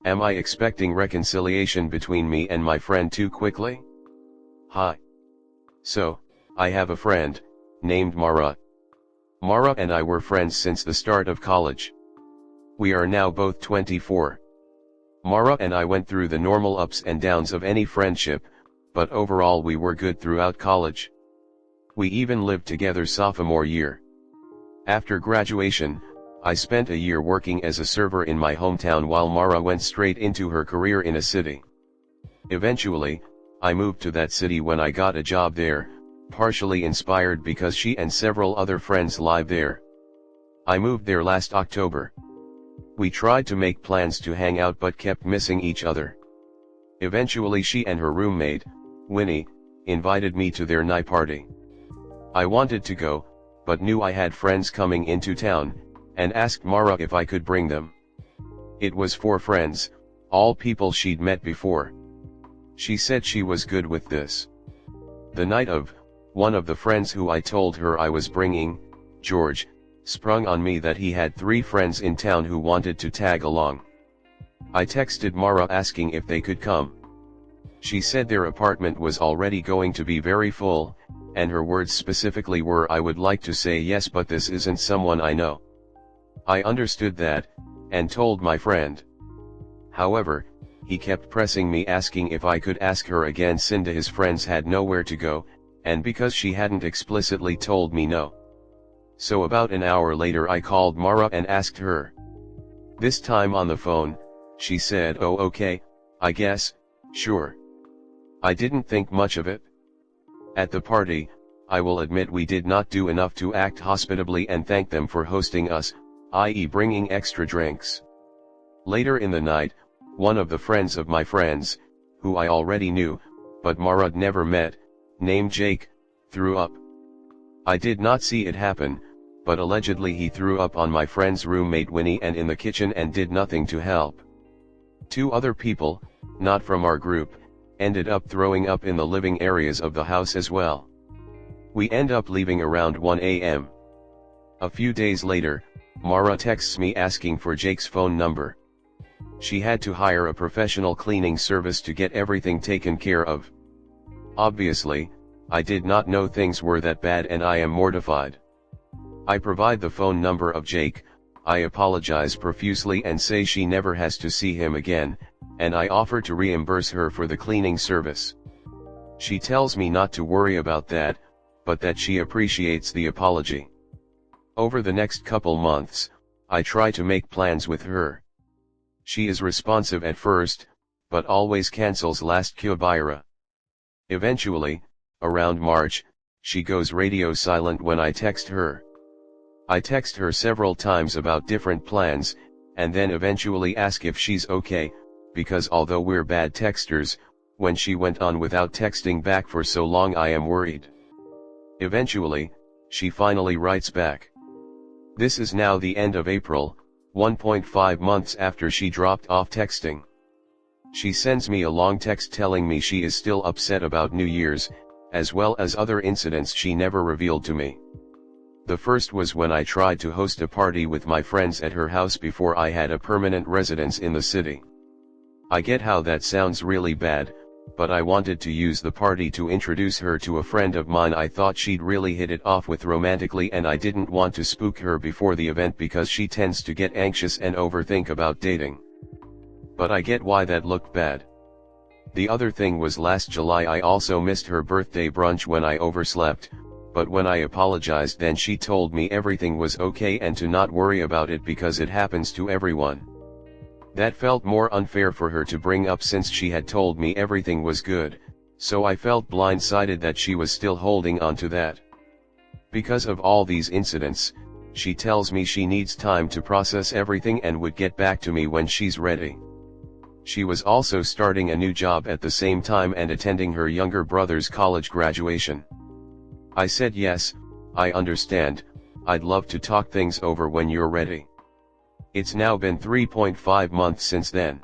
Am I expecting reconciliation between me and my friend too quickly? Hi. So, I have a friend, named Mara. Mara and I were friends since the start of college. We are now both 24. Mara and I went through the normal ups and downs of any friendship, but overall we were good throughout college. We even lived together sophomore year. After graduation, I spent a year working as a server in my hometown while Mara went straight into her career in a city. Eventually, I moved to that city when I got a job there, partially inspired because she and several other friends live there. I moved there last October. We tried to make plans to hang out but kept missing each other. Eventually she and her roommate, Winnie, invited me to their night party. I wanted to go, but knew I had friends coming into town, and asked Mara if I could bring them. It was 4 friends, all people she'd met before. She said she was good with this. The night of, one of the friends who I told her I was bringing, George, sprung on me that he had 3 friends in town who wanted to tag along. I texted Mara asking if they could come. She said their apartment was already going to be very full, and her words specifically were, "I would like to say yes, but this isn't someone I know." I understood that, and told my friend. However, he kept pressing me asking if I could ask her again since his friends had nowhere to go, and because she hadn't explicitly told me no. So about an hour later I called Mara and asked her. This time on the phone, she said, "Oh okay, I guess, sure." I didn't think much of it. At the party, I will admit we did not do enough to act hospitably and thank them for hosting us, i.e. bringing extra drinks. Later in the night, one of the friends of my friends, who I already knew, but Mara'd never met, named Jake, threw up. I did not see it happen, but allegedly he threw up on my friend's roommate Winnie and in the kitchen and did nothing to help. 2 other people, not from our group, ended up throwing up in the living areas of the house as well. We end up leaving around 1 a.m. A few days later, Mara texts me asking for Jake's phone number. She had to hire a professional cleaning service to get everything taken care of. Obviously, I did not know things were that bad and I am mortified. I provide the phone number of Jake, I apologize profusely and say she never has to see him again, and I offer to reimburse her for the cleaning service. She tells me not to worry about that, but that she appreciates the apology. Over the next couple months, I try to make plans with her. She is responsive at first, but always cancels last Kyobira. Eventually, around March, she goes radio silent when I text her. I text her several times about different plans, and then eventually ask if she's okay, because although we're bad texters, when she went on without texting back for so long I am worried. Eventually, she finally writes back. This is now the end of April, 1.5 months after she dropped off texting. She sends me a long text telling me she is still upset about New Year's, as well as other incidents she never revealed to me. The first was when I tried to host a party with my friends at her house before I had a permanent residence in the city. I get how that sounds really bad, but I wanted to use the party to introduce her to a friend of mine I thought she'd really hit it off with romantically, and I didn't want to spook her before the event because she tends to get anxious and overthink about dating. But I get why that looked bad. The other thing was last July I also missed her birthday brunch when I overslept, but when I apologized then she told me everything was okay and to not worry about it because it happens to everyone. That felt more unfair for her to bring up since she had told me everything was good, so I felt blindsided that she was still holding on to that. Because of all these incidents, she tells me she needs time to process everything and would get back to me when she's ready. She was also starting a new job at the same time and attending her younger brother's college graduation. I said yes, I understand, I'd love to talk things over when you're ready. It's now been 3.5 months since then.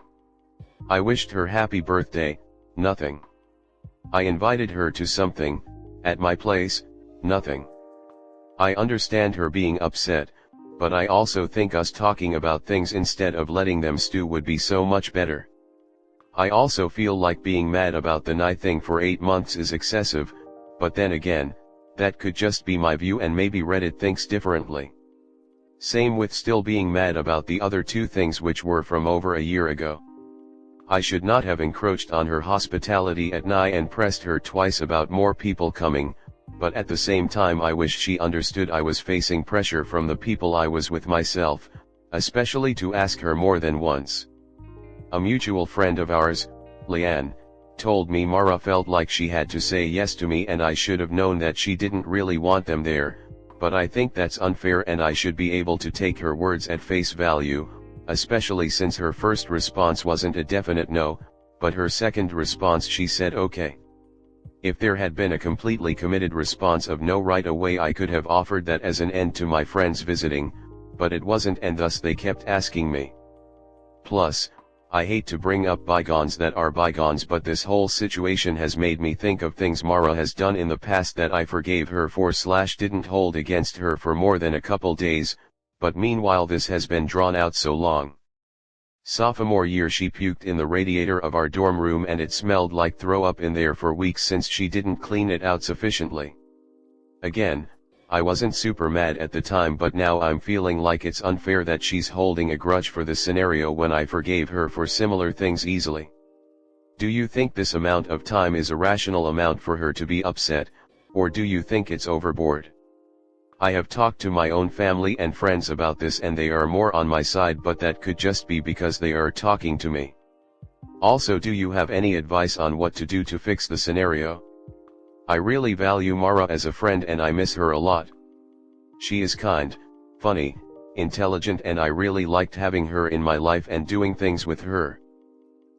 I wished her happy birthday, nothing. I invited her to something, at my place, nothing. I understand her being upset, but I also think us talking about things instead of letting them stew would be so much better. I also feel like being mad about the Nye thing for 8 months is excessive, but then again, that could just be my view and maybe Reddit thinks differently. Same with still being mad about the other 2 things which were from over a year ago. I should not have encroached on her hospitality at Nye and pressed her twice about more people coming, but at the same time I wish she understood I was facing pressure from the people I was with myself, especially to ask her more than once. A mutual friend of ours, Leanne, told me Mara felt like she had to say yes to me and I should have known that she didn't really want them there, but I think that's unfair and I should be able to take her words at face value, especially since her first response wasn't a definite no, but her second response she said okay. If there had been a completely committed response of no right away I could have offered that as an end to my friends visiting, but it wasn't and thus they kept asking me. Plus, I hate to bring up bygones that are bygones but this whole situation has made me think of things Mara has done in the past that I forgave her for / didn't hold against her for more than a couple days, but meanwhile this has been drawn out so long. Sophomore year she puked in the radiator of our dorm room and it smelled like throw up in there for weeks since she didn't clean it out sufficiently. Again, I wasn't super mad at the time but now I'm feeling like it's unfair that she's holding a grudge for this scenario when I forgave her for similar things easily. Do you think this amount of time is a rational amount for her to be upset, or do you think it's overboard? I have talked to my own family and friends about this and they are more on my side but that could just be because they are talking to me. Also, do you have any advice on what to do to fix the scenario? I really value Mara as a friend and I miss her a lot. She is kind, funny, intelligent and I really liked having her in my life and doing things with her.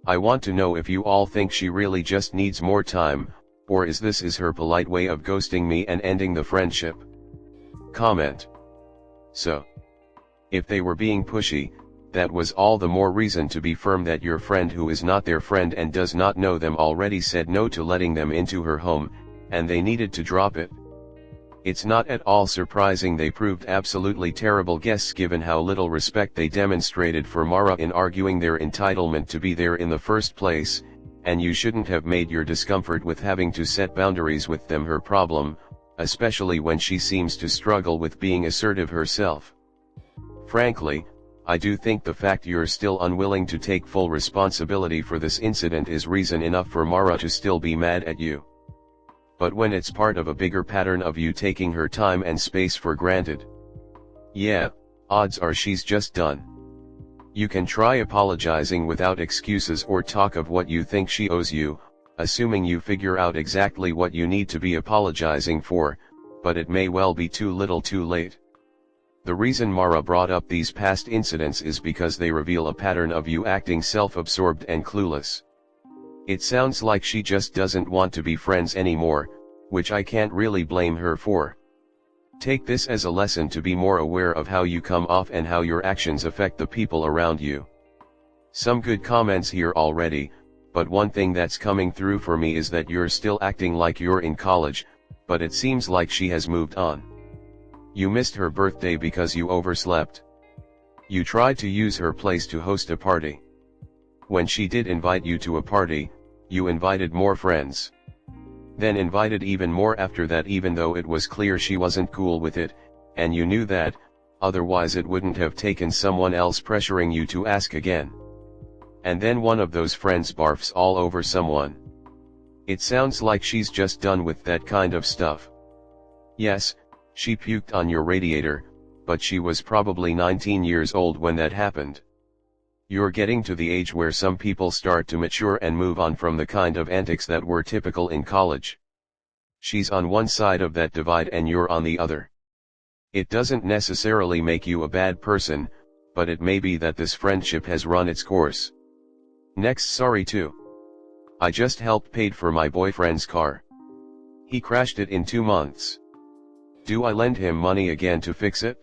I want to know if you all think she really just needs more time, or is this her polite way of ghosting me and ending the friendship? Comment. So, if they were being pushy, that was all the more reason to be firm that your friend who is not their friend and does not know them already said no to letting them into her home, and they needed to drop it. It's not at all surprising they proved absolutely terrible guests given how little respect they demonstrated for Mara in arguing their entitlement to be there in the first place, and you shouldn't have made your discomfort with having to set boundaries with them her problem, especially when she seems to struggle with being assertive herself. Frankly, I do think the fact you're still unwilling to take full responsibility for this incident is reason enough for Mara to still be mad at you. But when it's part of a bigger pattern of you taking her time and space for granted, yeah, odds are she's just done. You can try apologizing without excuses or talk of what you think she owes you, assuming you figure out exactly what you need to be apologizing for, but it may well be too little too late. The reason Mara brought up these past incidents is because they reveal a pattern of you acting self-absorbed and clueless. It sounds like she just doesn't want to be friends anymore, which I can't really blame her for. Take this as a lesson to be more aware of how you come off and how your actions affect the people around you. Some good comments here already, but one thing that's coming through for me is that you're still acting like you're in college, but it seems like she has moved on. You missed her birthday because you overslept. You tried to use her place to host a party. When she did invite you to a party, you invited more friends. Then invited even more after that even though it was clear she wasn't cool with it, and you knew that, otherwise it wouldn't have taken someone else pressuring you to ask again. And then one of those friends barfs all over someone. It sounds like she's just done with that kind of stuff. Yes, she puked on your radiator, but she was probably 19 years old when that happened. You're getting to the age where some people start to mature and move on from the kind of antics that were typical in college. She's on one side of that divide and you're on the other. It doesn't necessarily make you a bad person, but it may be that this friendship has run its course. Next, sorry too. I just helped paid for my boyfriend's car. He crashed it in 2 months. Do I lend him money again to fix it?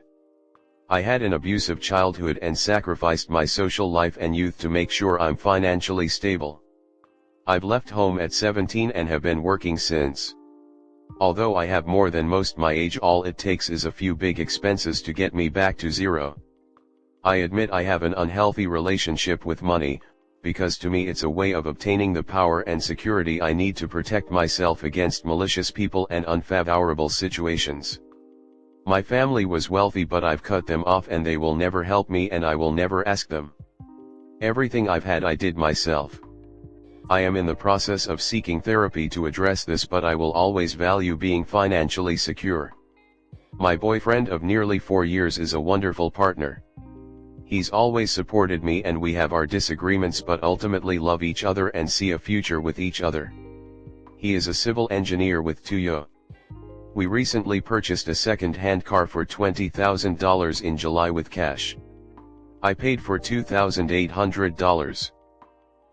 I had an abusive childhood and sacrificed my social life and youth to make sure I'm financially stable. I've left home at 17 and have been working since. Although I have more than most my age, all it takes is a few big expenses to get me back to zero. I admit I have an unhealthy relationship with money, because to me it's a way of obtaining the power and security I need to protect myself against malicious people and unfavorable situations. My family was wealthy, but I've cut them off and they will never help me, and I will never ask them. Everything I've had I did myself. I am in the process of seeking therapy to address this, but I will always value being financially secure. My boyfriend of nearly 4 years is a wonderful partner. He's always supported me, and we have our disagreements but ultimately love each other and see a future with each other. He is a civil engineer with 2 years. We recently purchased a second-hand car for $20,000 in July with cash. I paid for $2,800.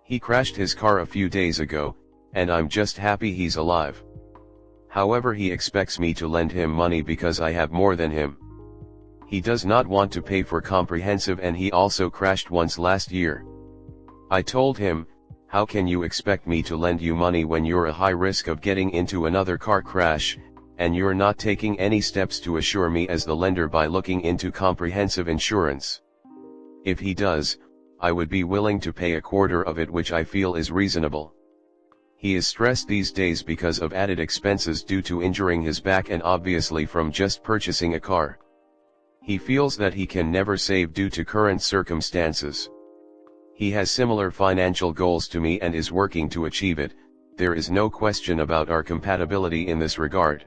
He crashed his car a few days ago, and I'm just happy he's alive. However, he expects me to lend him money because I have more than him. He does not want to pay for comprehensive, and he also crashed once last year. I told him, "How can you expect me to lend you money when you're a high risk of getting into another car crash, and you're not taking any steps to assure me as the lender by looking into comprehensive insurance?" If he does, I would be willing to pay a quarter of it, which I feel is reasonable. He is stressed these days because of added expenses due to injuring his back and obviously from just purchasing a car. He feels that he can never save due to current circumstances. He has similar financial goals to me and is working to achieve it. There is no question about our compatibility in this regard.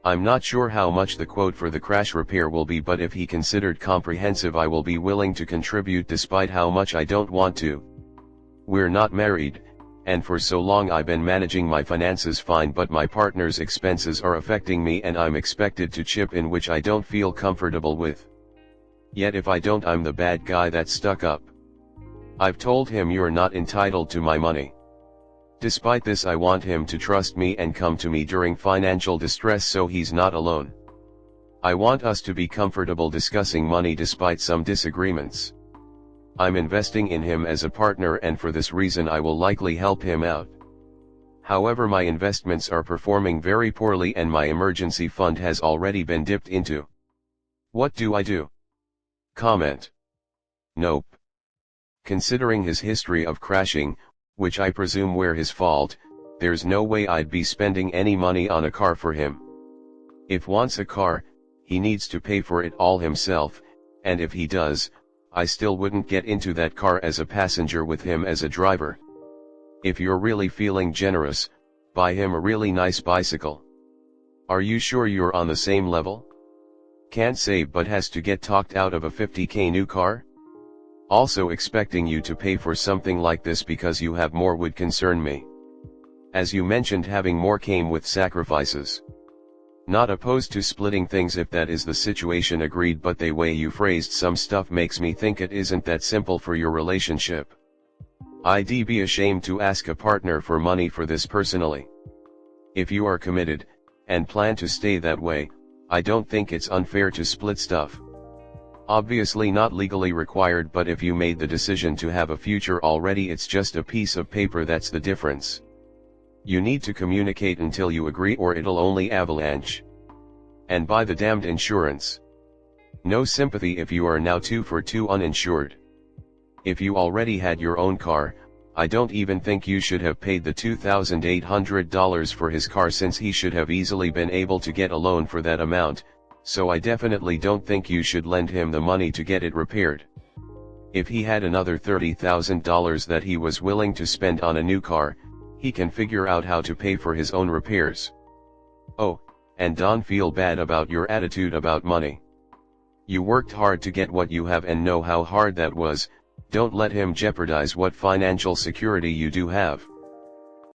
I'm not sure how much the quote for the crash repair will be, but if he considered comprehensive, I will be willing to contribute despite how much I don't want to. We're not married, and for so long I've been managing my finances fine, but my partner's expenses are affecting me and I'm expected to chip in, which I don't feel comfortable with. Yet if I don't, I'm the bad guy that's stuck up. I've told him you're not entitled to my money. Despite this, I want him to trust me and come to me during financial distress so he's not alone. I want us to be comfortable discussing money despite some disagreements. I'm investing in him as a partner, and for this reason I will likely help him out. However, my investments are performing very poorly and my emergency fund has already been dipped into. What do I do? Comment. Nope. Considering his history of crashing, which I presume were his fault, there's no way I'd be spending any money on a car for him. If wants a car, he needs to pay for it all himself, and if he does, I still wouldn't get into that car as a passenger with him as a driver. If you're really feeling generous, buy him a really nice bicycle. Are you sure you're on the same level? Can't save but has to get talked out of a $50,000 new car? Also, expecting you to pay for something like this because you have more would concern me. As you mentioned, having more came with sacrifices. Not opposed to splitting things if that is the situation, agreed, but the way you phrased some stuff makes me think it isn't that simple for your relationship. I'd be ashamed to ask a partner for money for this personally. If you are committed, and plan to stay that way, I don't think it's unfair to split stuff. Obviously not legally required, but if you made the decision to have a future already, it's just a piece of paper, that's the difference. You need to communicate until you agree or it'll only avalanche. And buy the damned insurance. No sympathy if you are now 2 for 2 uninsured. If you already had your own car, I don't even think you should have paid the $2,800 for his car, since he should have easily been able to get a loan for that amount, so I definitely don't think you should lend him the money to get it repaired. If he had another $30,000 that he was willing to spend on a new car, he can figure out how to pay for his own repairs. Oh, and don't feel bad about your attitude about money. You worked hard to get what you have and know how hard that was. Don't let him jeopardize what financial security you do have.